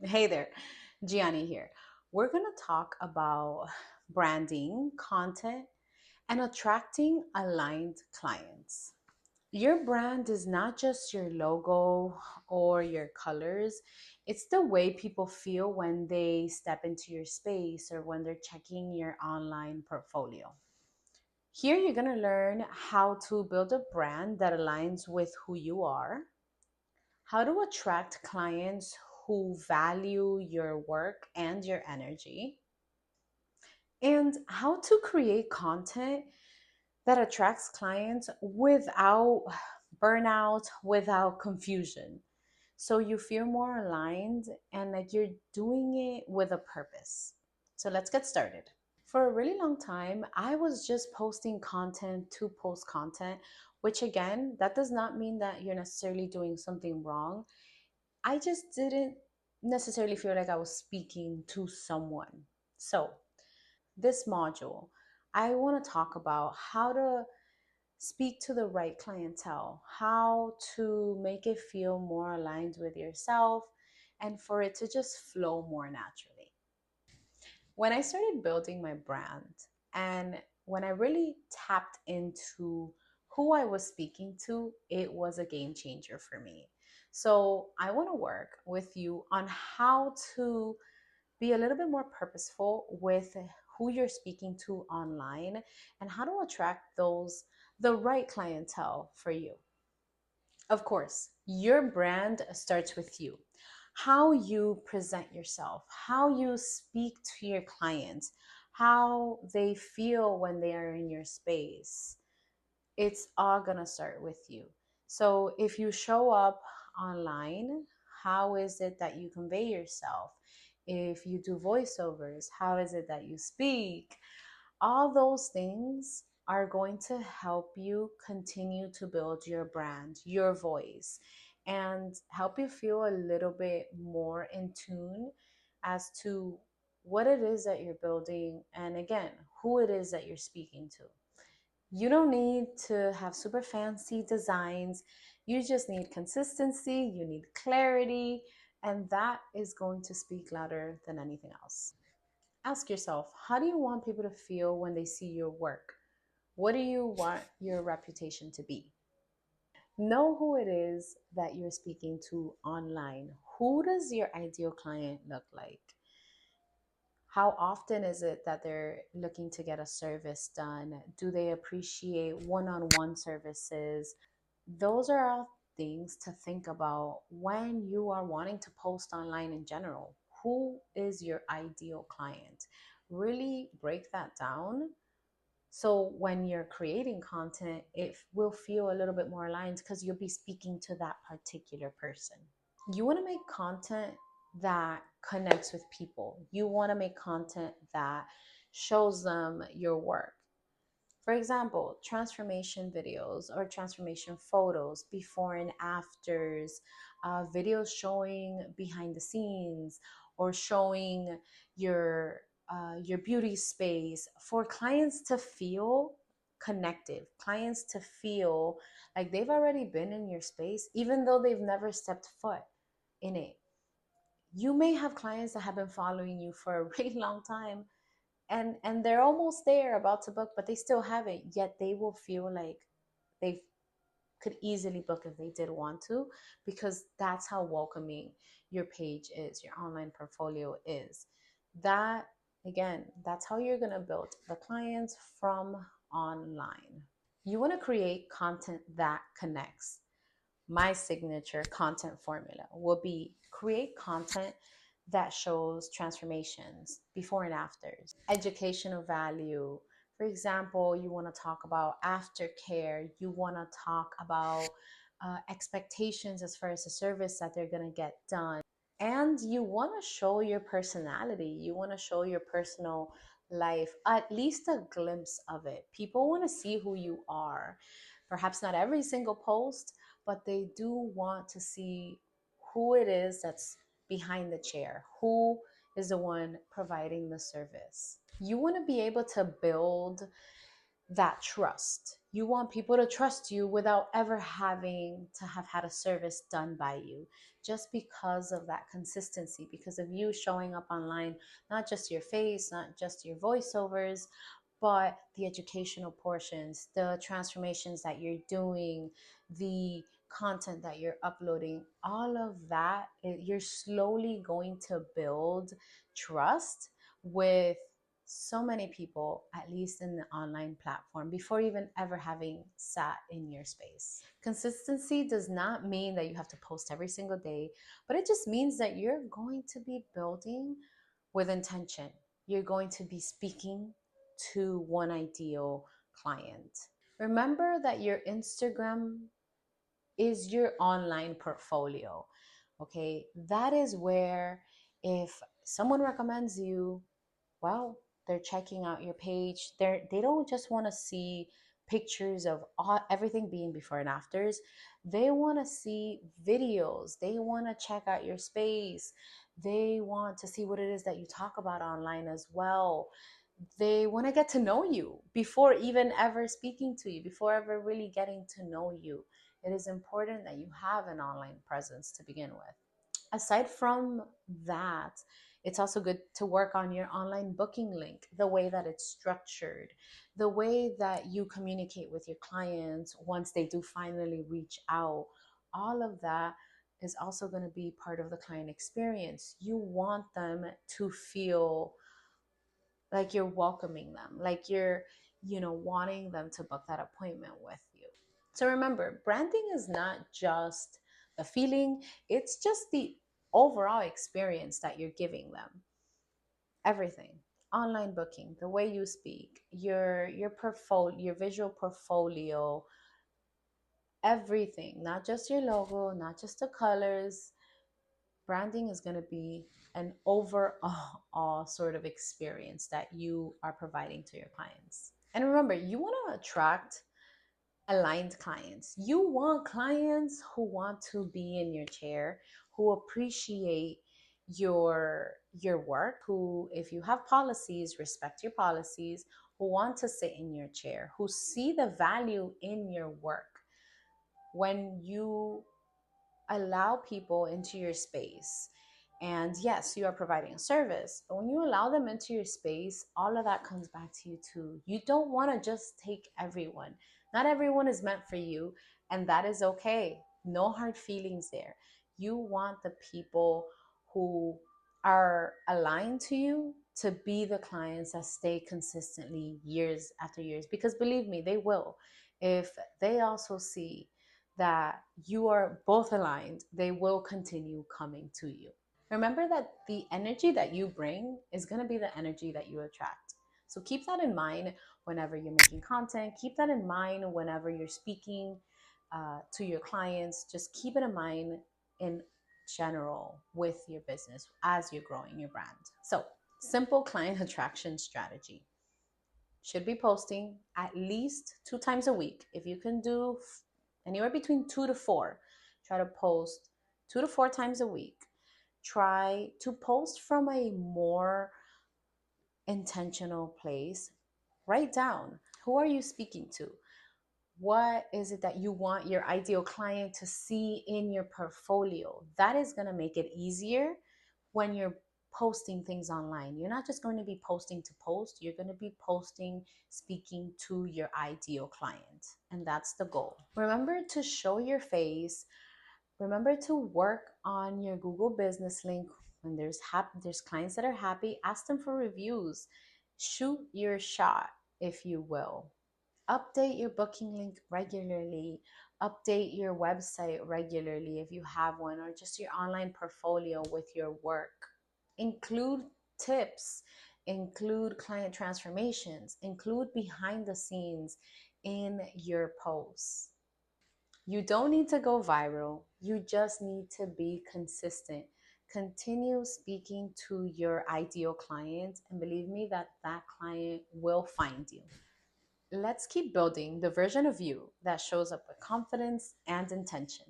Hey there, Gianni here. We're going to talk about branding, content, and attracting aligned clients. Your brand is not just your logo or your colors, it's the way people feel when they step into your space or when they're checking your online portfolio. Here, you're going to learn how to build a brand that aligns with who you are, how to attract clients who value your work and your energy, and how to create content that attracts clients without burnout, without confusion. So you feel more aligned and like you're doing it with a purpose. So let's get started. For a really long time, I was just posting content to post content, which again, that does not mean that you're necessarily doing something wrong. I just didn't necessarily feel like I was speaking to someone. So, this module, I want to talk about how to speak to the right clientele, how to make it feel more aligned with yourself, and for it to just flow more naturally. When I started building my brand and when I really tapped into who I was speaking to, it was a game changer for me. So, I want to work with you on how to be a little bit more purposeful with who you're speaking to online and how to attract the right clientele for you. Of course, your brand starts with you. How you present yourself, how you speak to your clients, how they feel when they are in your space. It's all going to start with you. So if you show up online, how is it that you convey yourself? If you do voiceovers, how is it that you speak? All those things are going to help you continue to build your brand, your voice, and help you feel a little bit more in tune as to what it is that you're building and again, who it is that you're speaking to. You don't need to have super fancy designs. You just need consistency, you need clarity, and that is going to speak louder than anything else. Ask yourself, how do you want people to feel when they see your work? What do you want your reputation to be? Know who it is that you're speaking to online. Who does your ideal client look like? How often is it that they're looking to get a service done? Do they appreciate one on one services? Those are all things to think about when you are wanting to post online in general. Who is your ideal client? Really break that down so when you're creating content, it will feel a little bit more aligned because you'll be speaking to that particular person. You want to make content that connects with people. You want to make content that shows them your work. For example, transformation videos or transformation photos, before and afters, videos showing behind the scenes or showing your beauty space for clients to feel connected, clients to feel like they've already been in your space, even though they've never stepped foot in it. You may have clients that have been following you for a really long time and they're almost there about to book but they still haven't yet they will feel like they could easily book if they did want to because that's how welcoming your page is, your online portfolio is. That again, that's how you're going to build the clients from online. You want to create content that connects. My signature content formula will be create content that shows transformations before and afters, educational value. For example, you want to talk about aftercare, you want to talk about expectations as far as the service that they're going to get done. And you want to show your personality, you want to show your personal life, at least a glimpse of it. People want to see who you are. Perhaps not every single post, but they do want to see who it is that's behind the chair, who is the one providing the service. You want to be able to build that trust. You want people to trust you without ever having to have had a service done by you, just because of that consistency, because of you showing up online, not just your face, not just your voiceovers, but the educational portions, the transformations that you're doing, the content that you're uploading, all of that, you're slowly going to build trust with so many people, at least in the online platform, before even ever having sat in your space. Consistency does not mean that you have to post every single day, but it just means that you're going to be building with intention. You're going to be speaking to one ideal client. Remember that your Instagram is your online portfolio. Okay, that is where if someone recommends you, well, they're checking out your page. They don't just want to see pictures of everything being before and afters. They want to see videos. They want to check out your space. They want to see what it is that you talk about online as well. They want to get to know you before even ever speaking to you, before ever really getting to know you. It is important that you have an online presence to begin with. Aside from that, it's also good to work on your online booking link, the way that it's structured, the way that you communicate with your clients once they do finally reach out. All of that is also going to be part of the client experience. You want them to feel like you're welcoming them, like you're, wanting them to book that appointment with you. So remember, branding is not just the feeling, it's just the overall experience that you're giving them. Everything. Online booking, the way you speak, your portfolio, your visual portfolio, everything, not just your logo, not just the colors. Branding is going to be an overall sort of experience that you are providing to your clients. And remember, you want to attract aligned clients. You want clients who want to be in your chair, who appreciate your work, who, if you have policies, respect your policies, who want to sit in your chair, who see the value in your work. When you allow people into your space, and yes, you are providing a service, but when you allow them into your space, all of that comes back to you too. You don't want to just take everyone. Not everyone is meant for you, and that is okay. No hard feelings there. You want the people who are aligned to you to be the clients that stay consistently years after years, because believe me, they will. If they also see that you are both aligned, they will continue coming to you. Remember that the energy that you bring is going to be the energy that you attract. So keep that in mind whenever you're making content. Keep that in mind whenever you're speaking to your clients. Just keep it in mind in general with your business as you're growing your brand. So, simple client attraction strategy: should be posting at least 2 times a week. If you can do anywhere between 2 to 4, try to post 2 to 4 times a week. Try to post from a more intentional place. Write down, who are you speaking to? What is it that you want your ideal client to see in your portfolio? That is going to make it easier when you're posting things online. You're not just going to be posting to post, you're going to be posting speaking to your ideal client. And that's the goal. Remember to show your face. Remember to work on your Google business link. When there's clients that are happy, ask them for reviews. Shoot your shot, if you will. Update your booking link regularly. Update your website regularly if you have one, or just your online portfolio with your work. Include tips, include client transformations, include behind the scenes in your posts. You don't need to go viral, you just need to be consistent. Continue speaking to your ideal client, and believe me that that client will find you. Let's keep building the version of you that shows up with confidence and intention.